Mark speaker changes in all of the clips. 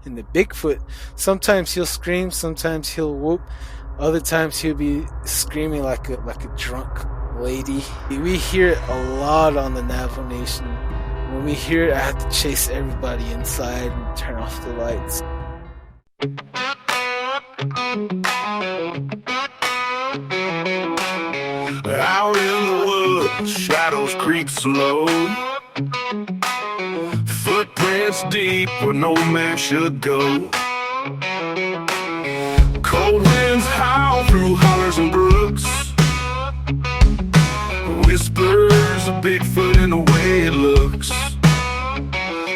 Speaker 1: And the Bigfoot, sometimes he'll scream, sometimes he'll whoop, other times he'll be screaming like a drunk lady. We hear it a lot on the Navajo Nation. When we hear it, I have to chase everybody inside and turn off the lights.
Speaker 2: Out in the woods, shadows creep slow. Footprints deep where no man should go. Cold winds howl through hollers and brooks. Whispers of Bigfoot in the way it looks.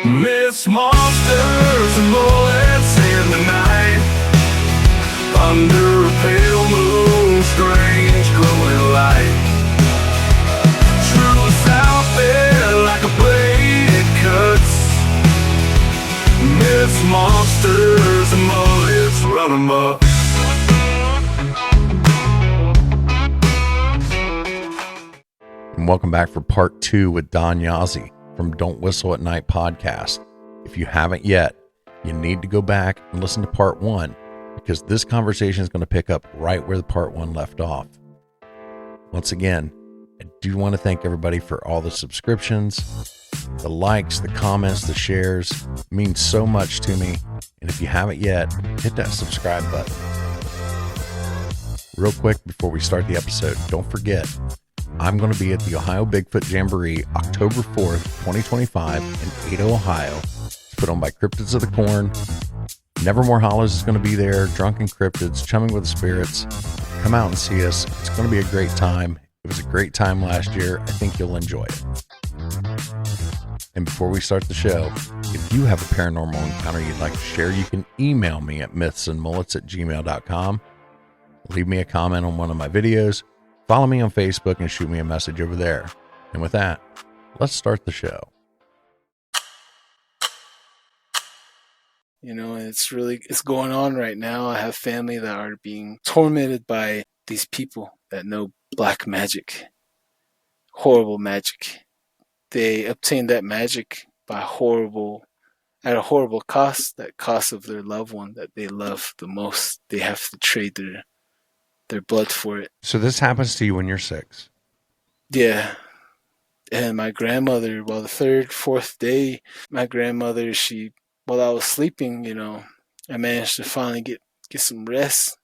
Speaker 2: Myths, monsters, and bullets in the night. Under a pale moon, strange glowing light. Truth out there like a blade it cuts. Myths, monsters, and bullets run amok.
Speaker 3: And welcome back for part 2 with Don Yazzie from Don't Whistle at Night podcast. If you haven't yet, you need to go back and listen to part 1 because this conversation is going to pick up right where the part 1 left off. Once again, I do want to thank everybody for all the subscriptions, the likes, the comments, the shares. It means so much to me. And if you haven't yet, hit that subscribe button. Real quick before we start the episode, don't forget, I'm going to be at the Ohio Bigfoot Jamboree October 4th, 2025 in Ada, Ohio. It's put on by Cryptids of the Corn. Nevermore Hollows is going to be there. Drunken Cryptids, Chumming with the Spirits. Come out and see us. It's going to be a great time. It was a great time last year. I think you'll enjoy it. And before we start the show, if you have a paranormal encounter you'd like to share, you can email me at mythsandmullets@gmail.com. Leave me a comment on one of my videos. Follow me on Facebook and shoot me a message over there. And with that, let's start the show.
Speaker 1: You know, it's going on right now. I have family that are being tormented by these people that know black magic, horrible magic. They obtain that magic at a horrible cost, that cost of their loved one that they love the most. They have to trade their blood for it.
Speaker 3: So this happens to you when you're 6?
Speaker 1: Yeah. And my grandmother, the third, fourth day, my grandmother, while I was sleeping, you know, I managed to finally get some rest.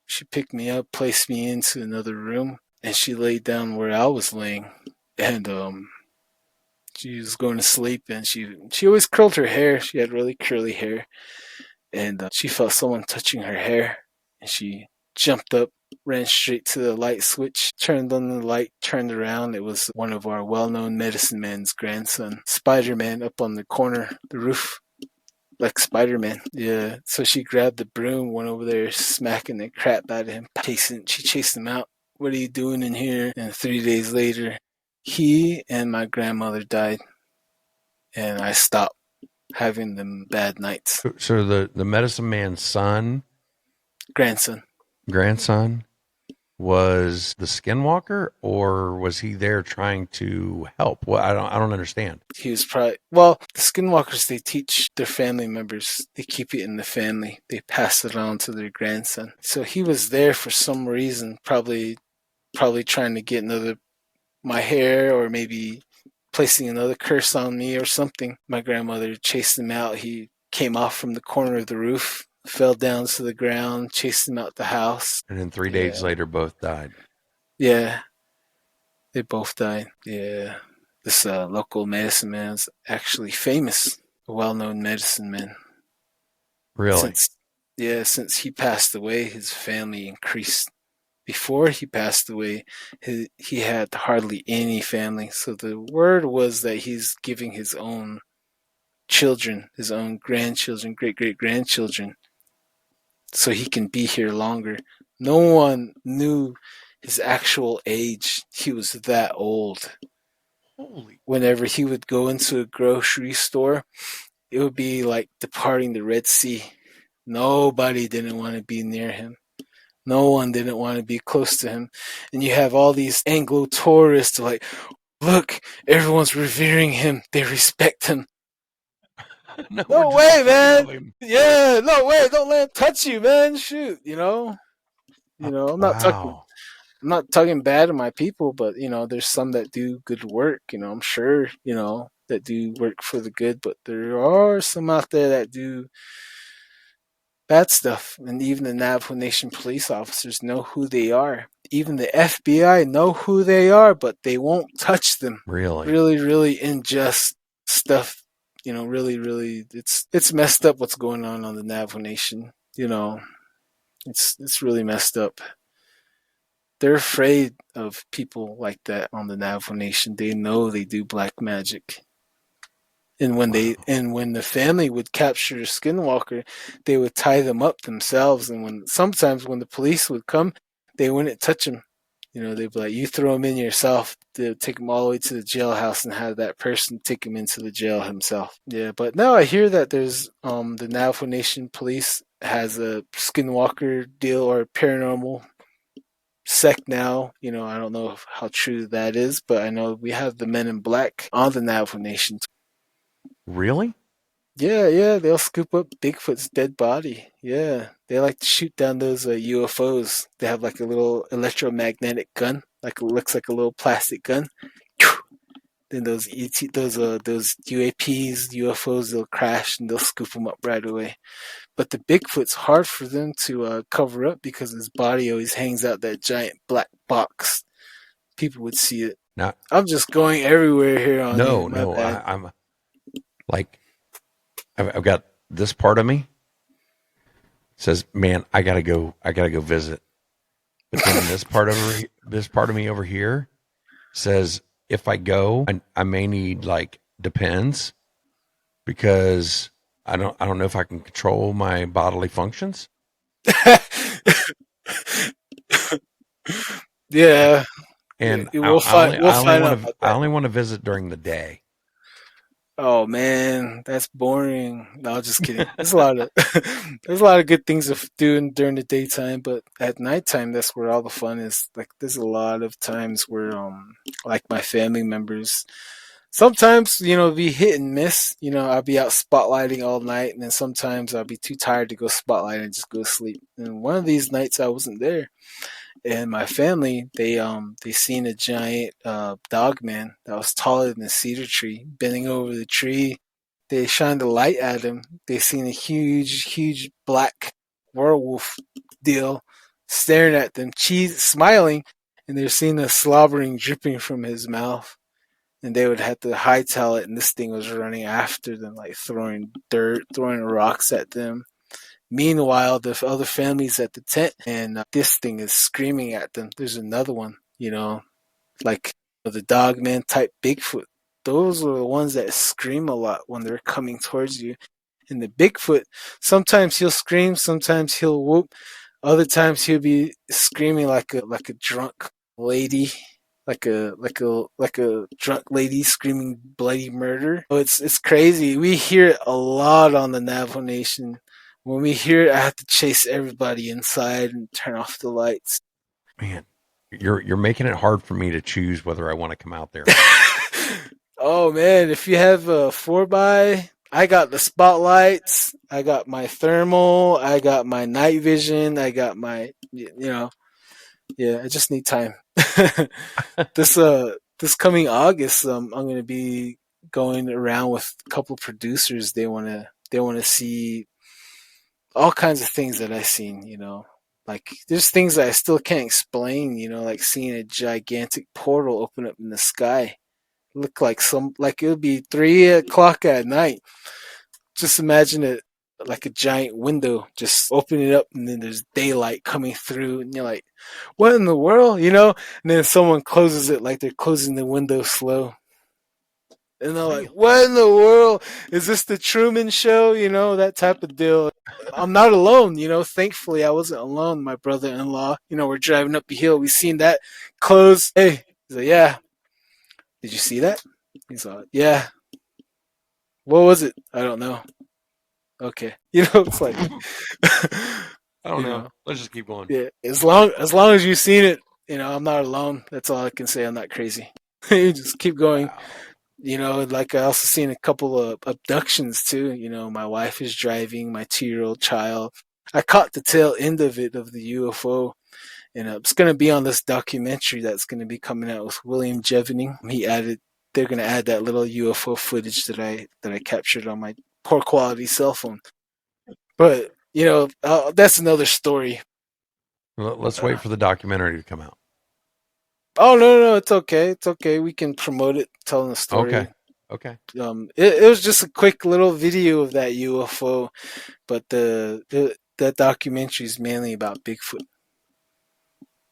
Speaker 1: She picked me up, placed me into another room, and she laid down where I was laying. And she was going to sleep, and she always curled her hair. She had really curly hair. And she felt someone touching her hair, and she jumped up, ran straight to the light switch, turned on the light, turned around. It was one of our well-known medicine man's grandson, Spider-Man, up on the corner, the roof, like Spider-Man. Yeah, so she grabbed the broom, went over there, smacking the crap out of him. She chased him out. What are you doing in here? And 3 days later, he and my grandmother died. And I stopped having them bad nights.
Speaker 3: So the medicine man's grandson was the Skinwalker, or was he there trying to help? Well, I don't understand.
Speaker 1: He was probably, the Skinwalkers, they teach their family members, they keep it in the family, they pass it on to their grandson. So he was there for some reason, probably trying to get my hair, or maybe placing another curse on me or something. My grandmother chased him out. He came off from the corner of the roof, fell down to the ground, chased him out the house.
Speaker 3: And then 3 days later, both died.
Speaker 1: Yeah, they both died. Yeah, this local medicine man's actually famous, a well-known medicine man.
Speaker 3: Really?
Speaker 1: Since he passed away, his family increased. Before he passed away, he had hardly any family. So the word was that he's giving his own children, his own grandchildren, great-great-grandchildren, so he can be here longer. No one knew his actual age. He was that old. Whenever he would go into a grocery store, it would be like departing the Red Sea. Nobody didn't want to be near him. No one didn't want to be close to him. And you have all these Anglo tourists like, look, everyone's revering him. They respect him.
Speaker 3: No, we're
Speaker 1: No
Speaker 3: just
Speaker 1: way,
Speaker 3: afraid
Speaker 1: man.
Speaker 3: of him.
Speaker 1: Yeah, no way. Don't let him touch you, man. Shoot, I'm not talking.
Speaker 3: Wow.
Speaker 1: I'm not talking bad of my people, but there's some that do good work. I'm sure, that do work for the good, but there are some out there that do bad stuff. And even the Navajo Nation police officers know who they are. Even the FBI know who they are, but they won't touch them.
Speaker 3: Really?
Speaker 1: Really, really unjust stuff. Really, really, it's messed up what's going on the Navajo Nation. It's really messed up. They're afraid of people like that on the Navajo Nation. They know they do black magic. And
Speaker 3: Wow.
Speaker 1: when the family would capture a skinwalker, they would tie them up themselves. And sometimes when the police would come, they wouldn't touch them. They'd be like, "You throw him in yourself." They'd take him all the way to the jailhouse and have that person take him into the jail himself. Yeah, but now I hear that there's the Navajo Nation police has a skinwalker deal or paranormal sect now. I don't know how true that is, but I know we have the Men in Black on the Navajo Nation.
Speaker 3: Really?
Speaker 1: Yeah, yeah, they'll scoop up Bigfoot's dead body. Yeah, they like to shoot down those UFOs. They have like a little electromagnetic gun, like it looks like a little plastic gun. Then those those UAPs, UFOs, they'll crash and they'll scoop them up right away. But the Bigfoot's hard for them to cover up because his body always hangs out that giant black box. People would see it.
Speaker 3: Now,
Speaker 1: I'm just going everywhere here on you.
Speaker 3: no,
Speaker 1: My
Speaker 3: no.
Speaker 1: bad.
Speaker 3: I'm like, I've got this part of me says, "Man, I gotta go. I gotta go visit." But then this part of me over here says, "If I go, I may need like depends because I don't know if I can control my bodily functions."
Speaker 1: Yeah,
Speaker 3: And
Speaker 1: we'll find we'll
Speaker 3: I only
Speaker 1: find
Speaker 3: want
Speaker 1: out
Speaker 3: to
Speaker 1: about that.
Speaker 3: visit during the day.
Speaker 1: Oh man, that's boring. No, just kidding. There's a lot of there's a lot of good things to do during the daytime, but at nighttime, that's where all the fun is. Like, there's a lot of times where, like my family members, sometimes be hit and miss. I'll be out spotlighting all night, and then sometimes I'll be too tired to go spotlight and just go to sleep. And one of these nights, I wasn't there, and my family they seen a giant dog man that was taller than a cedar tree bending over the tree. They shined a light at him. They seen a huge black werewolf deal staring at them, cheese smiling, and they're seeing the slobbering dripping from his mouth. And they would have to hightail it, and this thing was running after them, like throwing dirt, throwing rocks at them. Meanwhile, the other families at the tent, and this thing is screaming at them. There's another one, like the dogman type Bigfoot. Those are the ones that scream a lot when they're coming towards you. And the Bigfoot, sometimes he'll scream, sometimes he'll whoop, other times he'll be screaming like a drunk lady, like a drunk lady screaming bloody murder. Oh, it's crazy. We hear it a lot on the Navajo Nation. When we hear it, I have to chase everybody inside and turn off the lights.
Speaker 3: Man, you're making it hard for me to choose whether I want to come out there or not.
Speaker 1: Oh man, if you have a 4x, I got the spotlights, I got my thermal, I got my night vision, I got my, yeah, I just need time. This coming August, I'm gonna be going around with a couple of producers. They wanna see all kinds of things that I've seen. Like, there's things that I still can't explain, like seeing a gigantic portal open up in the sky. Look like it would be 3 o'clock at night. Just imagine it like a giant window, just open it up, and then there's daylight coming through, and you're like, "What in the world?" And then someone closes it like they're closing the window slow, and they're like,
Speaker 3: Real.
Speaker 1: "What in the world? Is this the Truman Show?" That type of deal. I'm not alone. Thankfully, I wasn't alone. My brother-in-law, we're driving up the hill. We seen that close. Hey, he's like, "Yeah, did you see that?" He's like, "Yeah." What was it? I don't know. Okay. It's like,
Speaker 3: I don't
Speaker 1: you
Speaker 3: know.
Speaker 1: know,
Speaker 3: Let's just keep going.
Speaker 1: yeah. As long as you've seen it, I'm not alone. That's all I can say. I'm not crazy. You just keep going.
Speaker 3: Wow.
Speaker 1: Like I also seen a couple of abductions too. My wife is driving my 2-year-old child. I caught the tail end of it of the UFO, and it's going to be on this documentary that's going to be coming out with William Jevening. They're going to add that little UFO footage that I captured on my poor quality cell phone. But that's another story.
Speaker 3: Let's wait
Speaker 1: Uh,
Speaker 3: for the documentary to come out.
Speaker 1: oh no, it's okay. It's okay. We can promote it, telling the
Speaker 3: Okay.
Speaker 1: story.
Speaker 3: Okay.
Speaker 1: It was just a quick little video of that UFO, but the documentary is mainly about Bigfoot.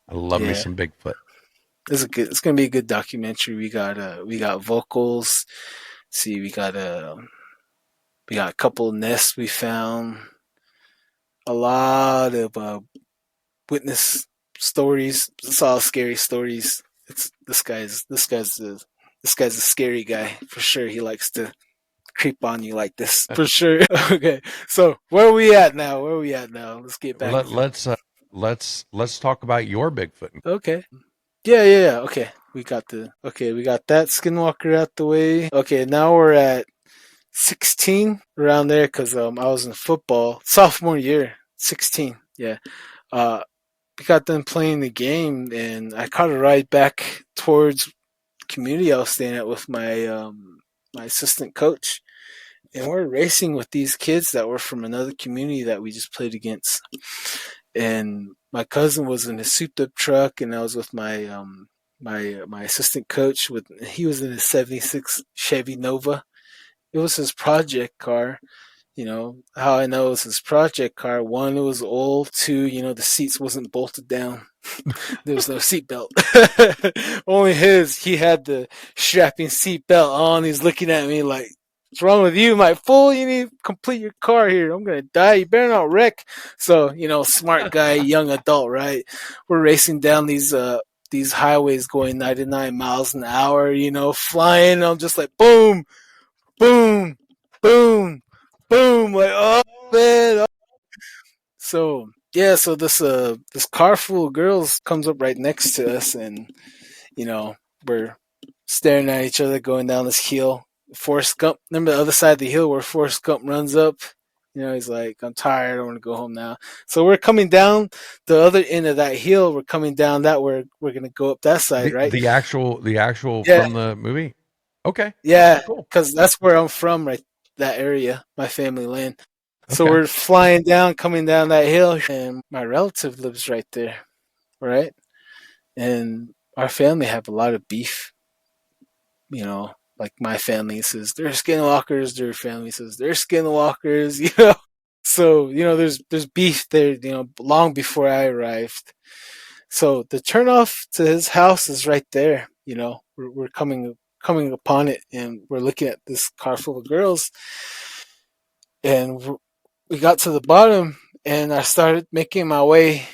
Speaker 3: I love me
Speaker 1: Yeah,
Speaker 3: some Bigfoot.
Speaker 1: it's gonna be a good documentary. We got vocals. See, we got a couple of nests we found. A lot of witness stories. It's all scary stories. It's this guy's a scary guy for sure. He likes to creep on you like this for sure. Okay, so where are we at now? Let's get back.
Speaker 3: Let's talk about your Bigfoot.
Speaker 1: Okay. Yeah. Okay, we got that Skinwalker out the way. Okay, now we're at 16 around there because I was in football sophomore year. 16. Yeah. Uh, we got done playing the game, and I caught a ride back towards the community I was staying at with my assistant coach, and we're racing with these kids that were from another community that we just played against. And my cousin was in his souped up truck, and I was with my assistant coach. He was in his '76 Chevy Nova. It was his project car. How I know it was his project car. One, it was old. Two, the seats wasn't bolted down. There was no seatbelt. Only his. He had the strapping seatbelt on. He's looking at me like, "What's wrong with you, my fool? You need to complete your car here. I'm gonna die. You better not wreck." So, smart guy, young adult, right? We're racing down these highways going 99 miles an hour. Flying. I'm just like, boom, boom, boom, boom. Like, oh man. So yeah, so this car full of girls comes up right next to us, and you know we're staring at each other going down this hill. Forrest Gump, remember the other side of the hill where Forrest Gump runs up? He's like, "I'm tired. I want to go home now." So we're coming down the other end of that hill. We're coming down that we're gonna go up that side,
Speaker 3: The
Speaker 1: right?
Speaker 3: the actual
Speaker 1: Yeah,
Speaker 3: from the movie. Okay.
Speaker 1: yeah,
Speaker 3: Cool.
Speaker 1: because that's where I'm from, right? That area, my family land. So
Speaker 3: Okay.
Speaker 1: we're flying down, coming down that hill, and my relative lives right there, right? And our family have a lot of beef. Like my family says they're skinwalkers, their family says they're skinwalkers. So there's beef there. Long before I arrived. So the turnoff to his house is right there. We're coming upon it, and we're looking at this car full of girls, and we got to the bottom, and I started making my way.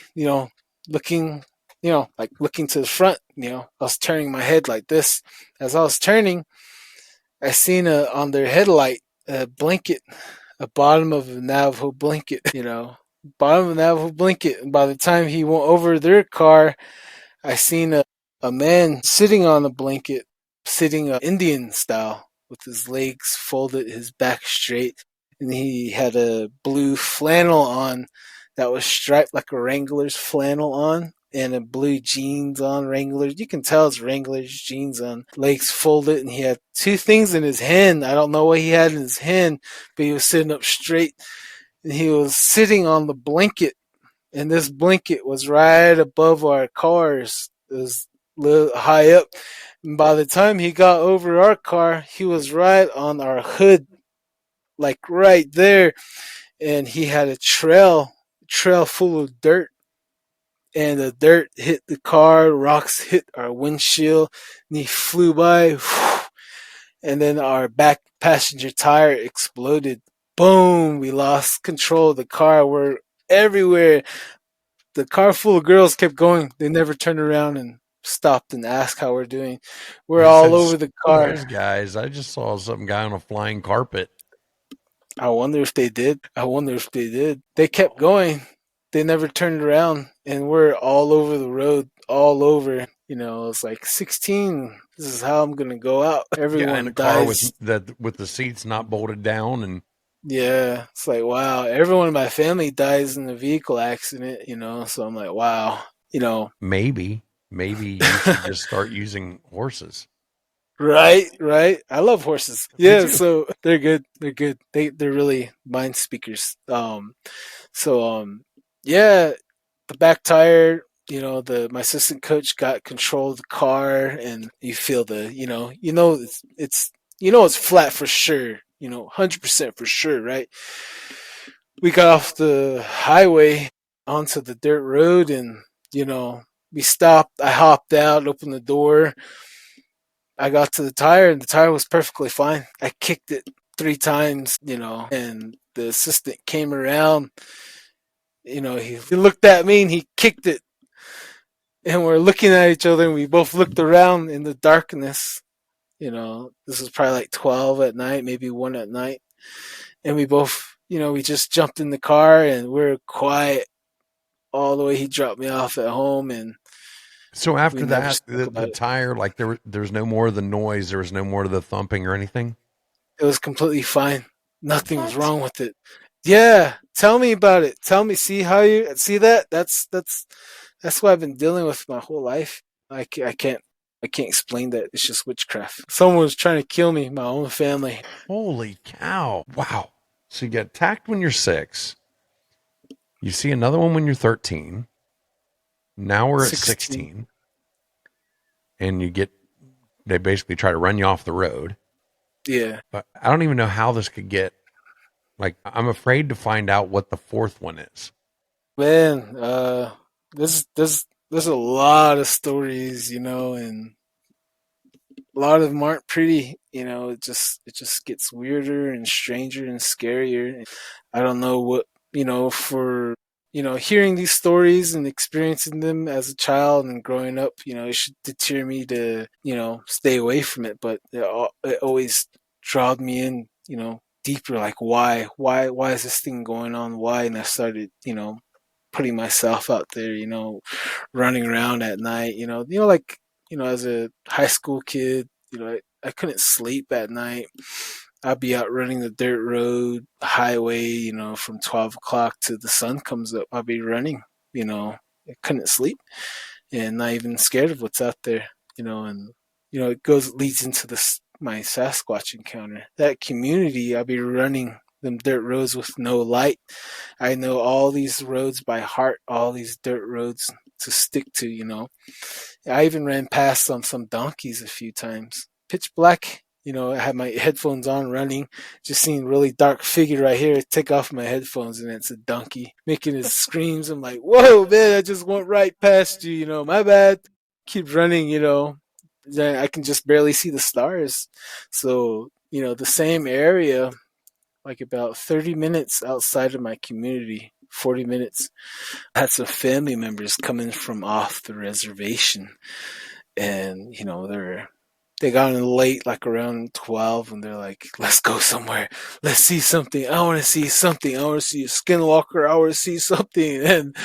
Speaker 1: Looking, like looking to the front. I was turning my head like this. As I was turning, I seen on their headlight a blanket, a bottom of a Navajo blanket. Bottom of a Navajo blanket. And by the time he went over their car, I seen a man sitting on a blanket, sitting Indian style, with his legs folded, his back straight, and he had a blue flannel on that was striped like a Wrangler's flannel on, and a blue jeans on Wranglers. You can tell it's Wrangler's jeans on, legs folded, and he had two things in his hand. I don't know what he had in his hand, but he was sitting up straight, and he was sitting on the blanket, and this blanket was right above our cars. It was a little high up. And by the time he got over our car, he was right on our hood, like right there. And he had a trail full of dirt. And the dirt hit the car, rocks hit our windshield, and he flew by. And then our back passenger tire exploded. Boom! We lost control of the car. We're everywhere. The car full of girls kept going. They never turned around and stopped and asked how we're doing. We're
Speaker 3: They
Speaker 1: all
Speaker 3: said,
Speaker 1: over the
Speaker 3: "Surprise,
Speaker 1: car.
Speaker 3: guys! I just saw some guy on a flying carpet."
Speaker 1: I wonder if they did. They kept going. They never turned around, and we're all over the road, all over. It's like 16. This is how I'm gonna go out.
Speaker 3: Yeah, in a
Speaker 1: Everyone
Speaker 3: car
Speaker 1: dies.
Speaker 3: with the seats not bolted down, and
Speaker 1: Yeah, it's like wow. Everyone in my family dies in a vehicle accident. So I'm like wow.
Speaker 3: maybe you should just start using horses.
Speaker 1: Right, right. I love horses.
Speaker 3: Me
Speaker 1: Yeah,
Speaker 3: too.
Speaker 1: so they're good. They're good. They're really mind speakers. So yeah, the back tire, the my assistant coach got control of the car, and you feel it's flat for sure, 100% for sure, right? We got off the highway onto the dirt road, and you know we stopped. I hopped out, opened the door. I got to the tire, and the tire was perfectly fine. I kicked it 3 times, and the assistant came around. He looked at me and he kicked it, and we're looking at each other, and we both looked around in the darkness. This was probably like 12 at night, maybe 1 at night, and we both, we just jumped in the car and we are quiet all the way. He dropped me off at home, and
Speaker 3: So
Speaker 1: we
Speaker 3: after
Speaker 1: never
Speaker 3: that,
Speaker 1: spoke
Speaker 3: the
Speaker 1: about it.
Speaker 3: tire, like there's no more of the noise, there was no more of the thumping or anything.
Speaker 1: It was completely fine. Nothing was
Speaker 3: What?
Speaker 1: wrong with it. Yeah, tell me about it. Tell me. See how you see that? That's what I've been dealing with my whole life. I can't explain that. It's just witchcraft. Someone was trying to kill me, my own family.
Speaker 3: Holy cow! Wow. So you get attacked when you're 6. You see another one when you're 13. Now we're at
Speaker 1: 16.
Speaker 3: 16, and they basically try to run you off the road.
Speaker 1: Yeah.
Speaker 3: But I don't even know how this could get. Like, I'm afraid to find out what the fourth one is.
Speaker 1: Man, there's a lot of stories, and a lot of them aren't pretty. It just gets weirder and stranger and scarier. I don't know what, for hearing these stories and experiencing them as a child and growing up, it should deter me to stay away from it. But it always drawed me in, deeper. Like why is this thing going on? Why? And I started, putting myself out there, running around at night, like, as a high school kid, I couldn't sleep at night. I'd be out running the dirt road, highway, from 12 o'clock to the sun comes up. I'd be running, I couldn't sleep and not even scared of what's out there, and, leads into this, my Sasquatch encounter. That community, I'd be running them dirt roads with no light. I know all these roads by heart, all these dirt roads to stick to. I even ran past some donkeys a few times. Pitch black. I had my headphones on running, just seeing a really dark figure right here. I take off my headphones and it's a donkey making his screams. I'm like, whoa, man, I just went right past you, my bad. Keep running, Then I can just barely see the stars. So, the same area, like about 30 minutes outside of my community, 40 minutes, I had some family members coming from off the reservation, and they got in late, like around 12, and they're like, let's go somewhere, let's see something. I want to see something. I want to see a skinwalker. I want to see something. And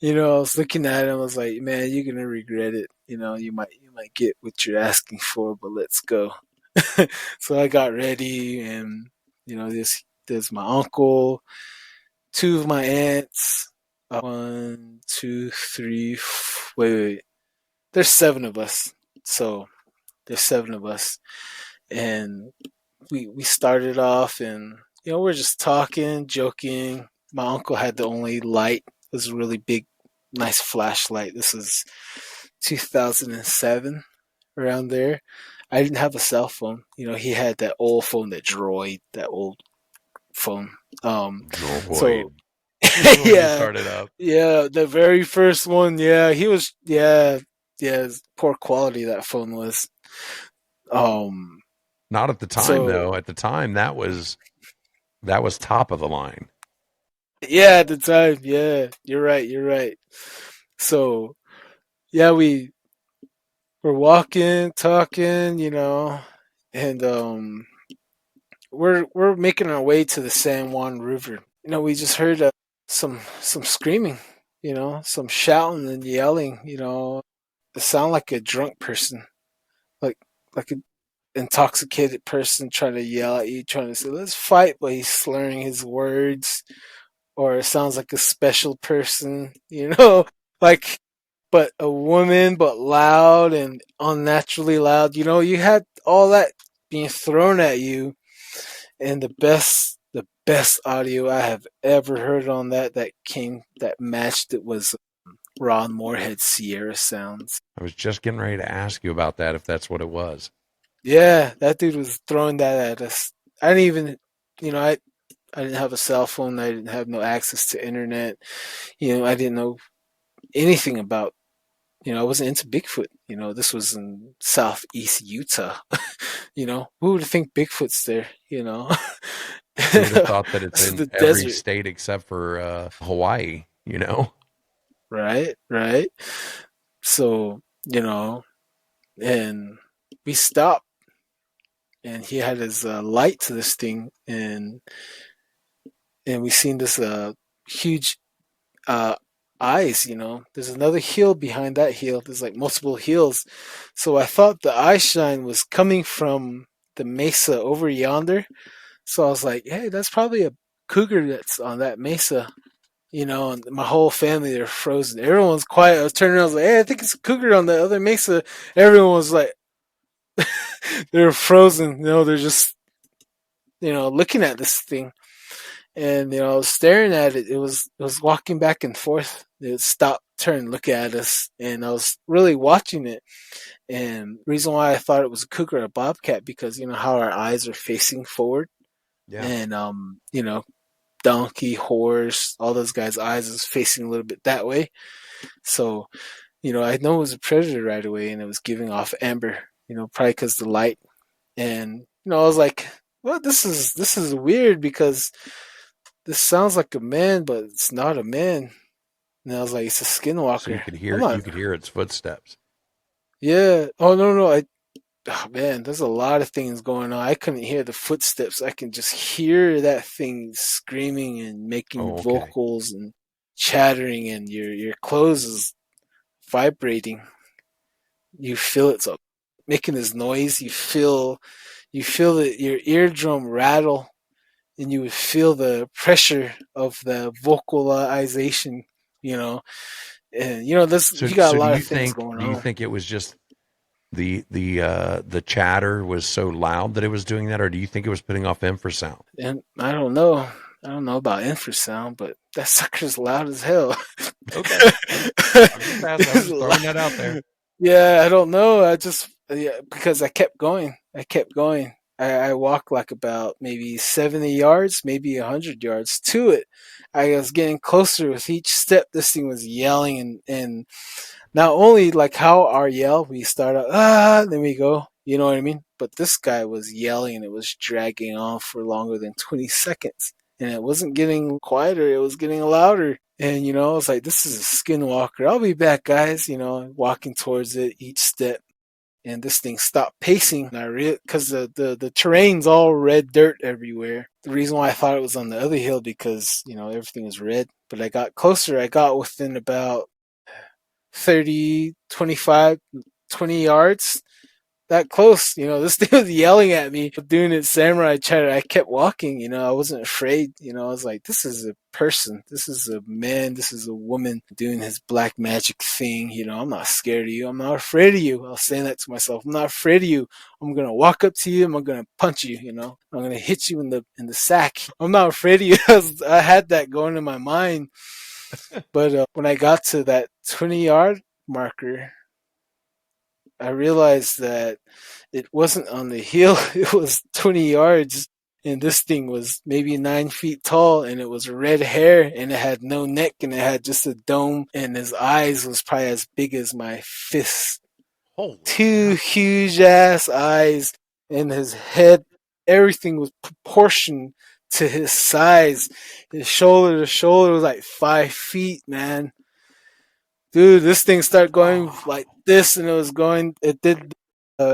Speaker 1: I was looking at him. I was like, man, you're gonna regret it. You might get what you're asking for, but let's go. So I got ready, and there's my uncle, two of my aunts, one, two, three. Wait. There's 7 of us. So there's 7 of us, and we started off, and we're just talking, joking. My uncle had the only light. It was a really big, nice flashlight. This was 2007, around there. I didn't have a cell phone. He had that old phone, that Droid, that old phone. So
Speaker 3: Droid. This one you
Speaker 1: yeah,
Speaker 3: started up.
Speaker 1: yeah, the very first one. Yeah, he was. Yeah, yeah. Poor quality that phone was. Um.
Speaker 3: Not at the time
Speaker 1: So
Speaker 3: though. At the time, that was top of the line.
Speaker 1: yeah, at the time, yeah, you're right. You're right. So yeah, we were walking, talking, and we're making our way to the San Juan River. We just heard some screaming, some shouting and yelling. sound like a drunk person, like an intoxicated person trying to yell at you, trying to say let's fight, but he's slurring his words, or it sounds like a special person, like, but a woman, but loud and unnaturally loud. You had all that being thrown at you, and the best audio I have ever heard on that matched it was Ron Moorhead Sierra sounds.
Speaker 3: I was just getting ready to ask you about that, if that's what it was.
Speaker 1: Yeah, that dude was throwing that at us. I didn't even, I didn't have a cell phone. I didn't have no access to internet. I didn't know anything about, I wasn't into Bigfoot. This was in southeast Utah. Who would think Bigfoot's there?
Speaker 3: You would have thought that it's
Speaker 1: This is
Speaker 3: in
Speaker 1: the
Speaker 3: every
Speaker 1: desert,
Speaker 3: state except for Hawaii, you know?
Speaker 1: right? Right. So, and we stopped, and he had his light to this thing, and we seen this huge uh, eyes. There's another hill behind that hill. There's like multiple hills. So I thought the eye shine was coming from the mesa over yonder. So I was like, hey, that's probably a cougar that's on that mesa. And my whole family, they're frozen. Everyone's quiet. I was turning around, I was like, hey, I think it's a cougar on the other mesa. Everyone was like, they're frozen. They're just, looking at this thing. And I was staring at it. It was walking back and forth. It would stop, turn, look at us, and I was really watching it. And the reason why I thought it was a cougar or a bobcat, because how our eyes are facing forward,
Speaker 3: Yeah.
Speaker 1: and donkey, horse, all those guys' eyes is facing a little bit that way. So I know it was a predator right away, and it was giving off amber. Probably because the light. And I was like, well, this is weird, because this sounds like a man, but it's not a man. And I was like, it's a
Speaker 3: So you
Speaker 1: skinwalker.
Speaker 3: could
Speaker 1: I'm
Speaker 3: hear
Speaker 1: not.
Speaker 3: you could hear its footsteps.
Speaker 1: Yeah. Oh no, no. Oh, man, there's a lot of things going on. I couldn't hear the footsteps. I can just hear that thing screaming and making
Speaker 3: Oh, okay.
Speaker 1: vocals and chattering, and your clothes is vibrating. You feel it, so making this noise. You feel your eardrum rattle, and you would feel the pressure of the vocalization, you know. And this
Speaker 3: So
Speaker 1: you got
Speaker 3: so
Speaker 1: a
Speaker 3: do
Speaker 1: lot
Speaker 3: you
Speaker 1: of things
Speaker 3: think
Speaker 1: going
Speaker 3: do you
Speaker 1: on.
Speaker 3: think it was just the chatter was so loud that it was doing that, or do you think it was putting off infrasound?
Speaker 1: And I don't know. I don't know about infrasound, but that sucker's loud as hell.
Speaker 3: Okay. I'm just asking. I'm just throwing that out there.
Speaker 1: Yeah, I don't know. I just, yeah, because I kept going. I kept going. I walked like about maybe 70 yards, maybe 100 yards to it. I was getting closer with each step. This thing was yelling, and not only like how our yell, we start out, then we go, you know what I mean? But this guy was yelling, and it was dragging on for longer than 20 seconds. And it wasn't getting quieter, it was getting louder. And, I was like, this is a skinwalker. I'll be back, guys, walking towards it each step. And this thing stopped pacing. And because the terrain's all red dirt everywhere. The reason why I thought it was on the other hill, because, everything was red. But I got closer. I got within about 30, 25, 20 yards, that close. This thing was yelling at me, doing its samurai chatter. I kept walking. I wasn't afraid. I was like, this is a person. This is a man. This is a woman doing his black magic thing. I'm not scared of you. I'm not afraid of you. I was saying that to myself. I'm not afraid of you. I'm gonna walk up to you. I'm gonna punch you. I'm gonna hit you in the sack. I'm not afraid of you. I had that going in my mind. But when I got to that 20-yard marker, I realized that it wasn't on the hill. It was 20 yards, and this thing was maybe 9 feet tall, and it was red hair, and it had no neck, and it had just a dome, and his eyes was probably as big as my fist.
Speaker 3: Holy
Speaker 1: Two
Speaker 3: cow.
Speaker 1: huge ass eyes, and his head, everything was proportioned to his size. His shoulder to shoulder was like 5 feet, man. Dude, this thing started going
Speaker 3: Oh,
Speaker 1: like this, and it did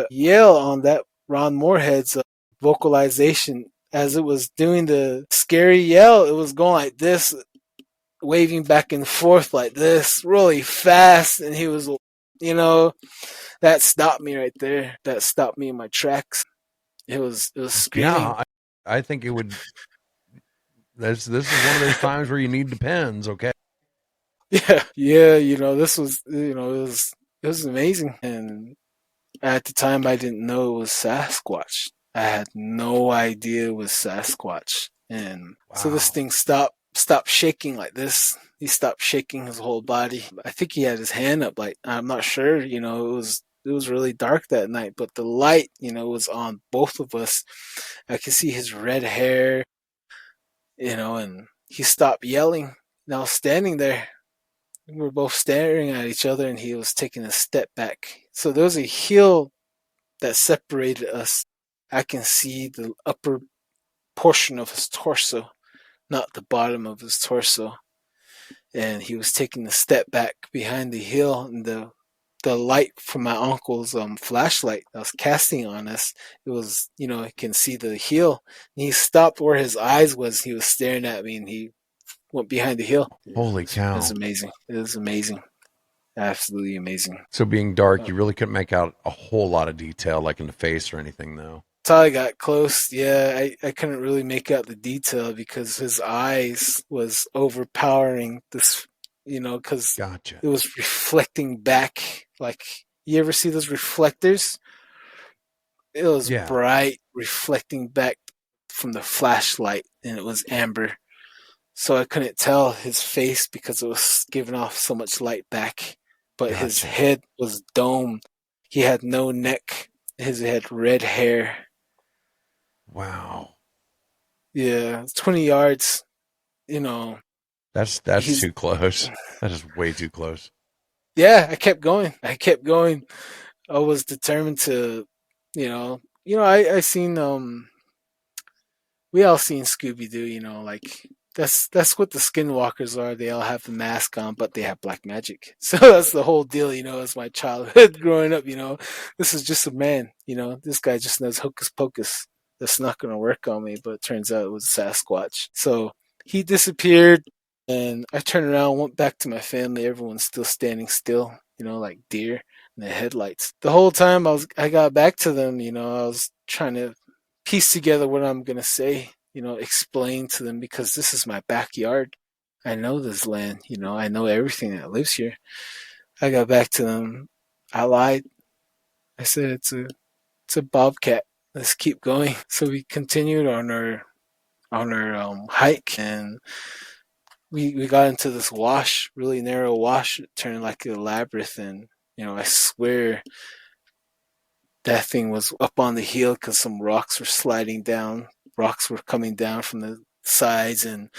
Speaker 1: yell on that Ron Moorhead's vocalization. As it was doing the scary yell, it was going like this, waving back and forth like this, really fast, and he was you know, that stopped me right there. That stopped me in my tracks. It was
Speaker 3: Yeah,
Speaker 1: screaming.
Speaker 3: I think it would. This is one of those times where you need depends. Okay.
Speaker 1: Yeah, yeah, this was, it was amazing. And at the time, I didn't know it was Sasquatch. I had no idea it was Sasquatch. And so this
Speaker 3: Wow.
Speaker 1: thing stopped shaking like this. He stopped shaking his whole body. I think he had his hand up, like, I'm not sure. It was really dark that night, but the light, was on both of us. I could see his red hair, and he stopped yelling. And I was standing there. We were both staring at each other, and he was taking a step back. So there was a hill that separated us. I can see the upper portion of his torso, not the bottom of his torso. And he was taking a step back behind the hill, and the light from my uncle's flashlight that was casting on us, it was, I can see the heel. And he stopped where his eyes was. He was staring at me, and he went behind the hill. It
Speaker 3: Holy
Speaker 1: was, it was
Speaker 3: cow.
Speaker 1: amazing. It was amazing. Absolutely amazing.
Speaker 3: So being dark,
Speaker 1: Uh,
Speaker 3: you really couldn't make out a whole lot of detail, like in the face or anything, though.
Speaker 1: Until I got close, yeah, I couldn't really make out the detail because his eyes was overpowering this, because
Speaker 3: Gotcha.
Speaker 1: it was reflecting back. Like, you ever see those reflectors? It was
Speaker 3: Yeah.
Speaker 1: bright, reflecting back from the flashlight, and it was amber. So I couldn't tell his face because it was giving off so much light back. But his
Speaker 3: Gotcha.
Speaker 1: head was domed. He had no neck. His had red hair.
Speaker 3: Wow.
Speaker 1: Yeah, 20 yards. You know,
Speaker 3: That's
Speaker 1: he's
Speaker 3: too close. That is way too close.
Speaker 1: yeah. I kept going. I kept going. I was determined to, I seen we all seen Scooby Doo. Like that's what the Skinwalkers are. They all have the mask on, but they have black magic. So that's the whole deal. As my childhood growing up. This is just a man. This guy just knows hocus pocus. That's not going to work on me. But it turns out it was Sasquatch. So he disappeared, and I turned around, went back to my family. Everyone's still standing still. Like deer in the headlights. The whole time I got back to them. I was trying to piece together what I'm gonna say, explain to them because this is my backyard. I know this land, I know everything that lives here. I got back to them. I lied. I said it's a bobcat. Let's keep going. So we continued on our hike, and we got into this wash, really narrow wash, it turned like a labyrinth, and I swear that thing was up on the hill because some rocks were sliding down. Rocks were coming down from the sides, and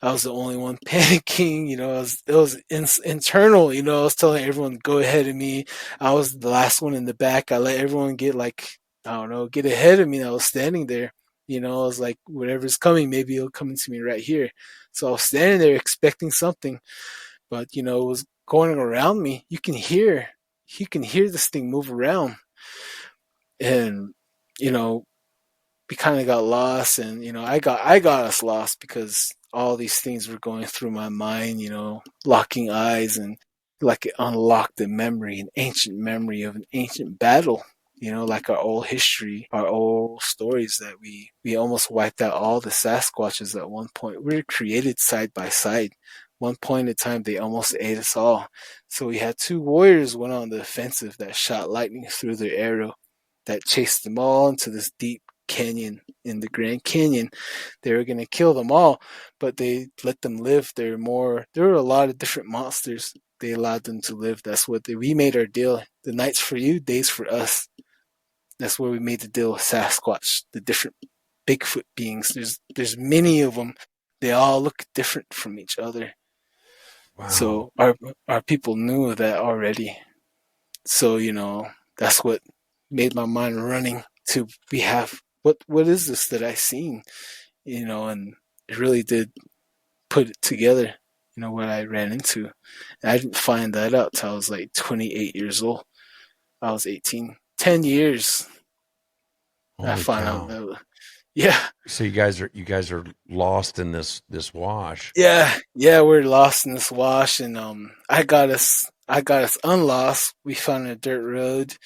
Speaker 1: I was the only one panicking. It was internal. I was telling everyone, go ahead of me. I was the last one in the back. I let everyone get, like, I don't know, get ahead of me. And I was standing there. I was like, whatever's coming, maybe it'll come into me right here. So I was standing there expecting something, but it was going around me. You can hear this thing move around, and you know we kind of got lost, and I got us lost because all these things were going through my mind, locking eyes, and like it unlocked a memory, an ancient memory of an ancient battle, like our old history, our old stories that we almost wiped out all the Sasquatches at one point. We were created side by side. One point in time, they almost ate us all. So we had two warriors went on the offensive that shot lightning through their arrow that chased them all into this deep canyon in the Grand Canyon. They were going to kill them all, but they let them live. There were a lot of different monsters. They allowed them to live. That's what we made our deal. The nights for you, days for us. That's where we made the deal with Sasquatch, the different Bigfoot beings. There's many of them. They all look different from each other.
Speaker 3: Wow.
Speaker 1: So our people knew that already. So that's what made my mind running to we have what is this that I seen, and it really did put it together, what I ran into. And I didn't find that out till I was like 28 years old. I was 18. 10 years I
Speaker 3: Holy
Speaker 1: found out
Speaker 3: cow.
Speaker 1: that. Yeah,
Speaker 3: So you guys are lost in this wash.
Speaker 1: yeah, we're lost in this wash, and I got us. I got us unlost. We found a dirt road.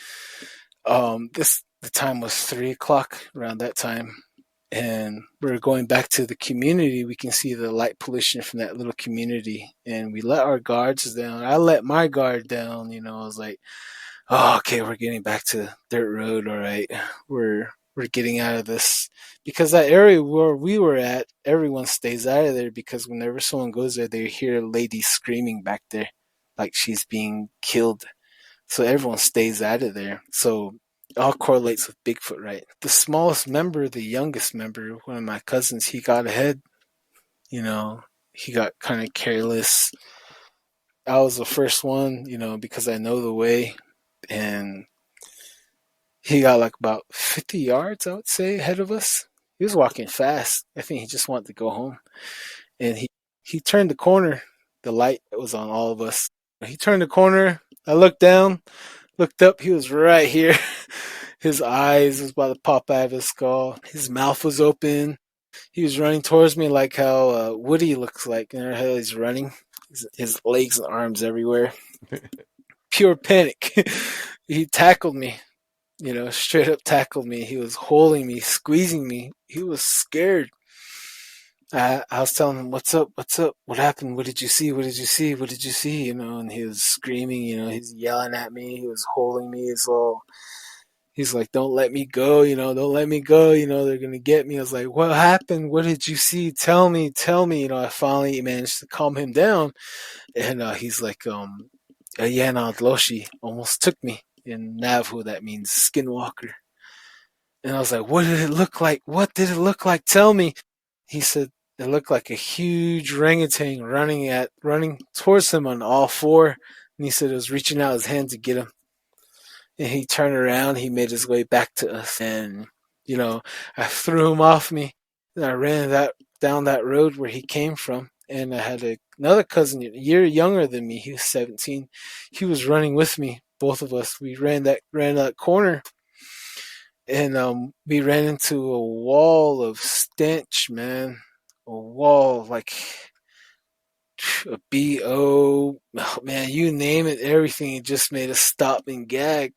Speaker 1: The time was 3 o'clock around that time, and we're going back to the community. We can see the light pollution from that little community, and we let our guards down. I let my guard down. I was like, "Oh, okay, we're getting back to dirt road. All right, we're getting out of this." Because that area where we were at, everyone stays out of there because whenever someone goes there, they hear a lady screaming back there, like she's being killed. So everyone stays out of there. So it all correlates with Bigfoot, right? The smallest member, the youngest member, one of my cousins, he got ahead. You know, he got kind of careless. I was the first one, because I know the way, and he got like about 50 yards, I would say, ahead of us. He was walking fast. I think he just wanted to go home, and he turned the corner. The light was on all of us. He turned the corner. I looked down, looked up. He was right here. His eyes was about to pop out of his skull. His mouth was open. He was running towards me like how Woody looks like. How he's running. His legs and arms everywhere. Pure panic. He tackled me. Straight up tackled me. He was holding me, squeezing me. He was scared. I was telling him, "What's up? What's up? What happened? What did you see? What did you see? What did you see?" And he was screaming. He's yelling at me. He was holding me. He's like, "Don't let me go. Don't let me go. They're gonna get me." I was like, "What happened? What did you see? Tell me, tell me." I finally managed to calm him down, and he's like, "Ayana Dloshi almost took me." In Navajo, that means skinwalker. And I was like, "What did it look like? What did it look like? Tell me." He said it looked like a huge orangutan running towards him on all four. And he said it was reaching out his hand to get him. And he turned around, he made his way back to us. And, I threw him off me. And I ran down that road where he came from. And I had another cousin, a year younger than me. He was 17. He was running with me. Both of us. We ran that corner, and we ran into a wall of stench, man. A wall like a bo, oh, man, you name it, everything. It just made us stop and gag.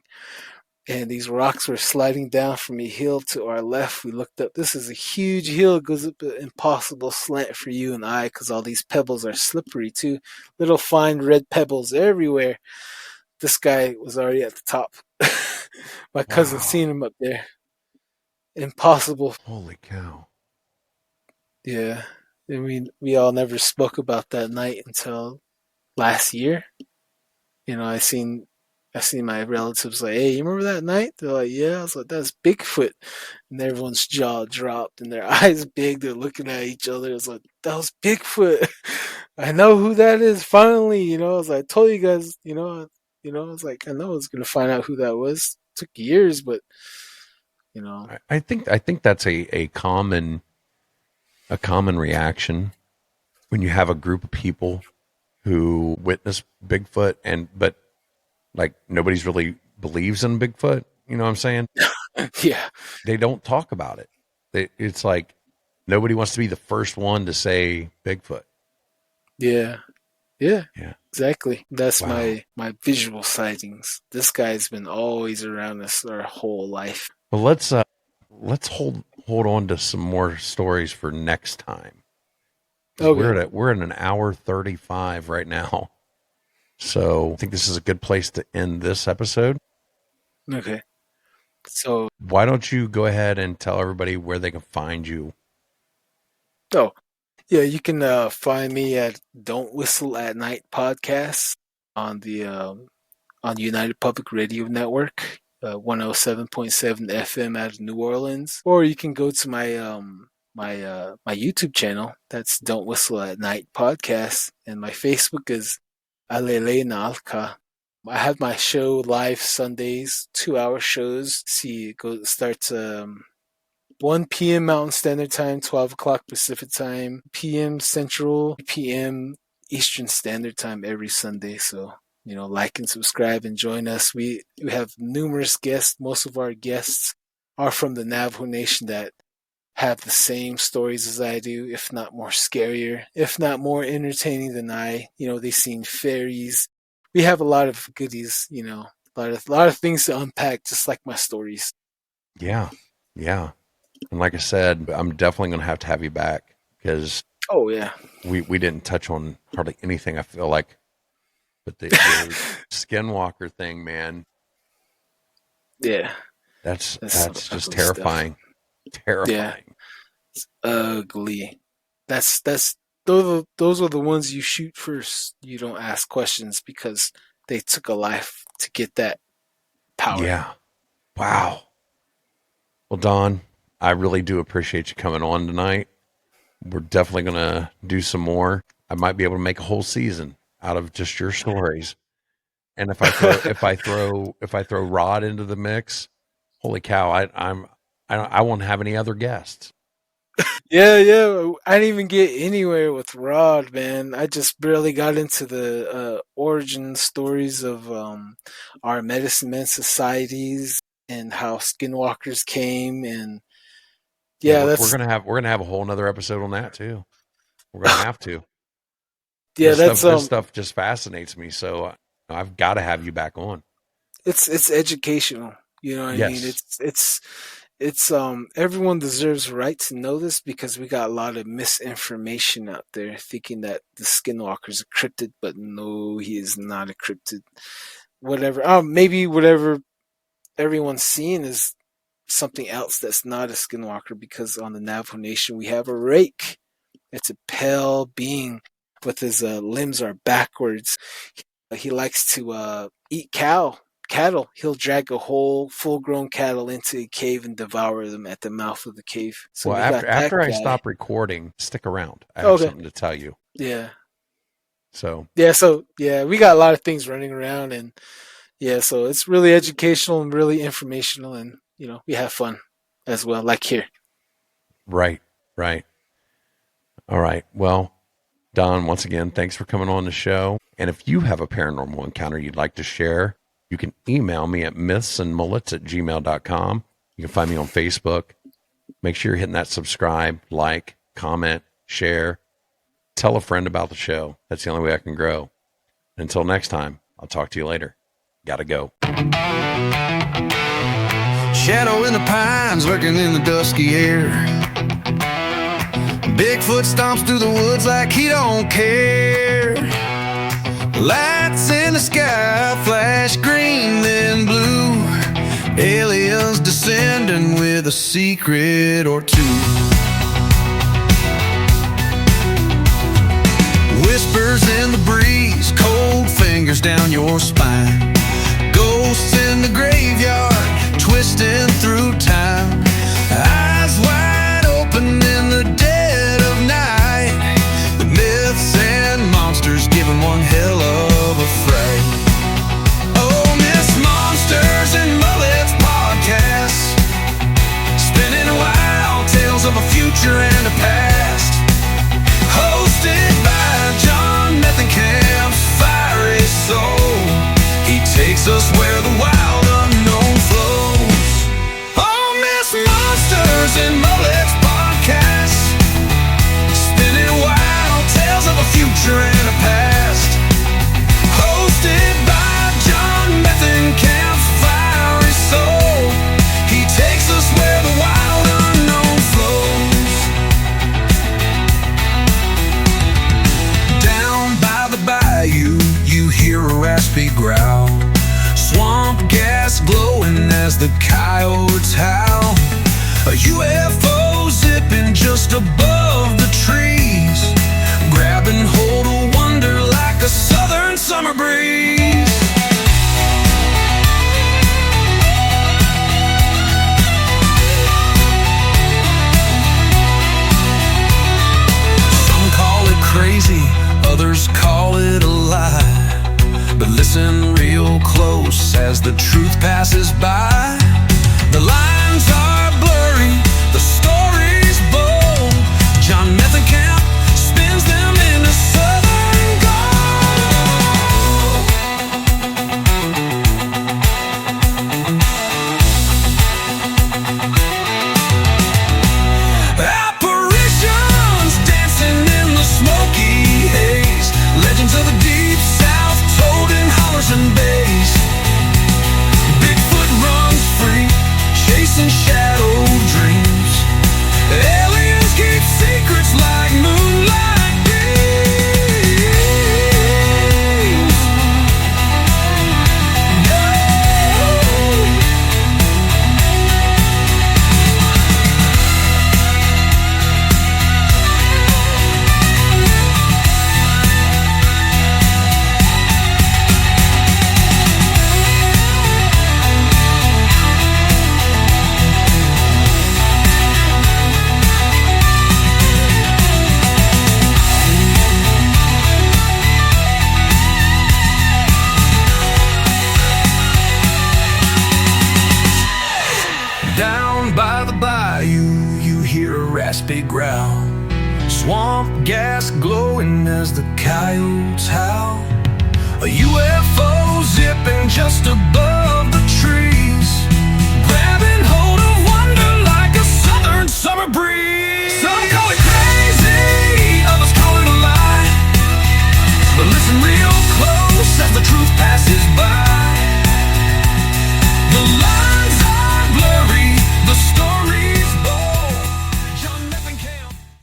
Speaker 1: And these rocks were sliding down from a hill to our left. We looked up. This is a huge hill. It goes up an impossible slant for you and I because all these pebbles are slippery too. Little fine red pebbles everywhere. This guy was already at the top. My cousin
Speaker 3: Wow.
Speaker 1: seen him up there. Impossible.
Speaker 3: Holy cow.
Speaker 1: Yeah. And we all never spoke about that night until last year. I seen my relatives like, "Hey, you remember that night?" They're like, "Yeah." I was like, "That's Bigfoot." And everyone's jaw dropped and their eyes big. They're looking at each other. It's like, "That was Bigfoot." I know who that is finally. I was like, "I told you guys, I was like, I know I was gonna find out who that was. It took years, but you know,
Speaker 3: I think that's a common reaction when you have a group of people who witness Bigfoot but like nobody's really believes in Bigfoot. You know what I'm saying?
Speaker 1: yeah,
Speaker 3: They don't talk about it. It's like nobody wants to be the first one to say Bigfoot.
Speaker 1: yeah, yeah,
Speaker 3: Yeah.
Speaker 1: exactly. That's
Speaker 3: Wow.
Speaker 1: my visual sightings. This guy's been always around us our whole life.
Speaker 3: Well, let's hold on to some more stories for next time because
Speaker 1: Okay,
Speaker 3: we're at an hour 35 right now. So I think this is a good place to end this episode.
Speaker 1: okay. So,
Speaker 3: Why don't you go ahead and tell everybody where they can find you?
Speaker 1: oh, yeah, you can find me at Don't Whistle at Night podcast on the United Public Radio Network, 107.7 FM out of New Orleans, or you can go to my YouTube channel. That's Don't Whistle at Night podcast, and my Facebook is Alele Nalka. I have my show live Sundays, 2 hour shows. See, it starts 1 p.m. Mountain Standard Time, 12 o'clock Pacific Time, p.m. Central, p.m. Eastern Standard Time every Sunday. So, like and subscribe and join us. We have numerous guests. Most of our guests are from the Navajo Nation that have the same stories as I do, if not more scarier, if not more entertaining than I. They've seen fairies, we have a lot of goodies, a lot of things to unpack, just like my stories.
Speaker 3: Yeah. Yeah. And like I said, I'm definitely going to have you back because
Speaker 1: Oh yeah.
Speaker 3: we didn't touch on hardly anything, I feel like. But the Skinwalker thing, man,
Speaker 1: Yeah,
Speaker 3: that's
Speaker 1: some
Speaker 3: just
Speaker 1: ugly stuff.
Speaker 3: terrifying.
Speaker 1: Yeah,
Speaker 3: Terrifying.
Speaker 1: ugly. That's those are the ones you shoot first. You don't ask questions because they took a life to get that power.
Speaker 3: Yeah. Wow. Well, Don, I really do appreciate you coming on tonight. We're definitely going to do some more. I might be able to make a whole season out of just your stories. And if I throw Rod into the mix, holy cow, I won't have any other guests.
Speaker 1: Yeah, yeah. I didn't even get anywhere with Rod, man. I just barely got into the origin stories of our medicine men societies and how skinwalkers came, and
Speaker 3: Yeah,
Speaker 1: yeah,
Speaker 3: we're gonna have a whole nother episode on that too. We're gonna have to.
Speaker 1: yeah,
Speaker 3: This stuff just fascinates me, so I've got to have you back on.
Speaker 1: it's educational. You know what I mean?
Speaker 3: Yes.
Speaker 1: It's everyone deserves a right to know this because we got a lot of misinformation out there thinking that the skinwalker's a cryptid, but no, he is not a cryptid. Whatever. Maybe whatever everyone's seeing is something else that's not a skinwalker because on the Navajo Nation we have a rake. It's a pale being, but his limbs are backwards. He likes to eat cattle. He'll drag a whole full-grown cattle into a cave and devour them at the mouth of the cave. So
Speaker 3: Well,
Speaker 1: we got that
Speaker 3: after I
Speaker 1: guy.
Speaker 3: stop recording, stick around. I have
Speaker 1: Okay.
Speaker 3: something to tell you.
Speaker 1: Yeah.
Speaker 3: So
Speaker 1: Yeah. So yeah, we got a lot of things running around, and yeah, so it's really educational and really informational, and we have fun as well, like here.
Speaker 3: right, right. All right. Well, Don, once again, thanks for coming on the show. And if you have a paranormal encounter you'd like to share, you can email me at mythsandmullets@gmail.com. You can find me on Facebook. Make sure you're hitting that subscribe, like, comment, share. Tell a friend about the show. That's the only way I can grow. Until next time, I'll talk to you later. Gotta go.
Speaker 2: Shadow in the pines lurking in the dusky air. Bigfoot stomps through the woods like he don't care. Lights in the sky flash green then blue. Aliens descending with a secret or two. Whispers in the breeze, cold fingers down your spine. Ghosts in the graveyard, twisting through time. Eyes wide open in the dead of night. The myths and monsters giving one hell of a fright. Oh, Myths, Monsters, and Mullets podcast, spinning wild tales of a future and a past. Hosted by John Methenkamp's fiery soul. He takes us where the wild unknown flows. Oh, Myths, Monsters, and Mullets podcast, spinning wild tales of a future and a past. Hosted by John Methenkamp's fiery soul. He takes us where the wild unknown flows. Down by the bayou, you hear a raspy growl. Swamp gas glowing as the coyotes howl. A UFO zipping just above the trees, grabbing hold of wonder like a southern summer breeze. Some call it crazy, others call it a lie. But listen real close as the truth passes by. The lines are blurry, the as the coyotes howl. A UFO zipping just above the trees, grabbing hold of wonder like a southern summer breeze.